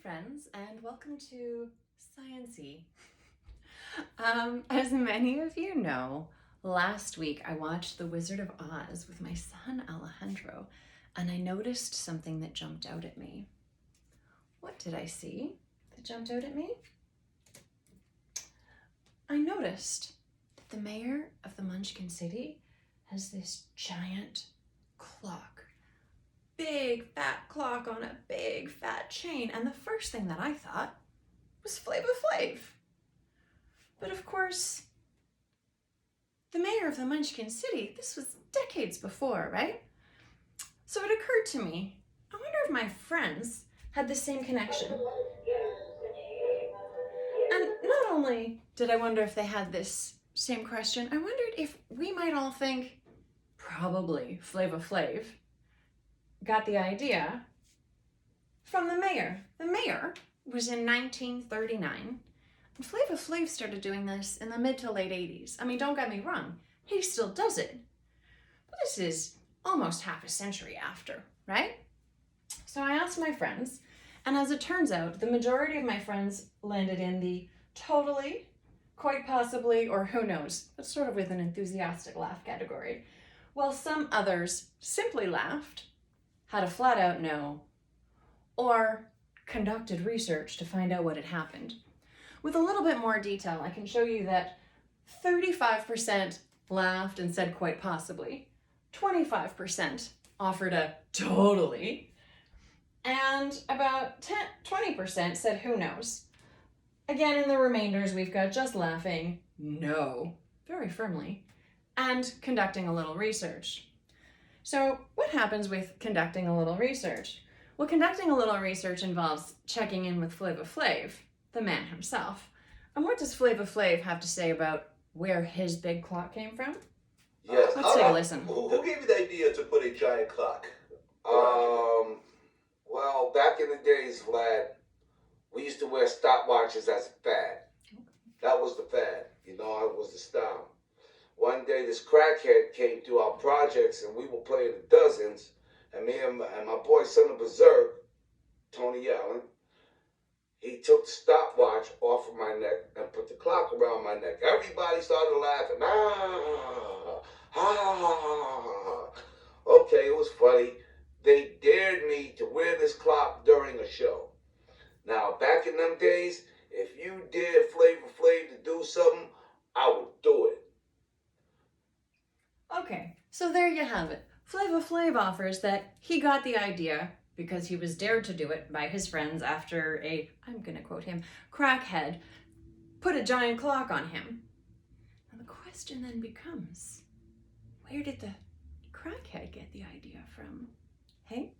friends, and welcome to Science-y. As many of you know, last week I watched The Wizard of Oz with my son Alejandro, and I noticed something that jumped out at me. What did I see that jumped out at me? I noticed that the mayor of the Munchkin City has this giant clock. Big fat clock on a big fat chain, and the first thing that I thought was Flavor Flav. But of course, the mayor of the Munchkin City, this was decades before, right? So it occurred to me, I wonder if my friends had the same connection. And not only did I wonder if they had this same question, I wondered if we might all think, probably Flavor Flav got the idea from the mayor. The mayor was in 1939, and Flavor Flav started doing this in the mid to late 80s. I mean, don't get me wrong, he still does it. But this is almost half a century after, right? So I asked my friends, and as it turns out, the majority of my friends landed in the totally, quite possibly, or who knows, but sort of with an enthusiastic laugh category, while some others simply laughed, had a flat out no, or conducted research to find out what had happened. With a little bit more detail, I can show you that 35% laughed and said quite possibly, 25% offered a totally, and about 20% said who knows. Again, in the remainders, we've got just laughing, no, very firmly, and conducting a little research. So what happens with conducting a little research? Well, conducting a little research involves checking in with Flavor Flav, the man himself. And what does Flavor Flav have to say about where his big clock came from? Yes. Let's take a listen. Who gave you the idea to put a giant clock? Well, back in the days, Vlad, we used to wear stopwatches as a fad. That was the fad. You know, it was the style. One day, this crackhead came to our projects, and we were playing the dozens, and me and my boy, son of Berserk, Tony Allen, he took the stopwatch off of my neck and put the clock around my neck. Everybody started laughing. Okay, it was funny. They dared me to wear this clock during a show. Now, back in them days, if you dared Flavor Flav to do something, I would do it. Okay, so there you have it. Flavor Flav offers that he got the idea because he was dared to do it by his friends after a, I'm gonna quote him, crackhead put a giant clock on him. And the question then becomes, where did the crackhead get the idea from? Hey?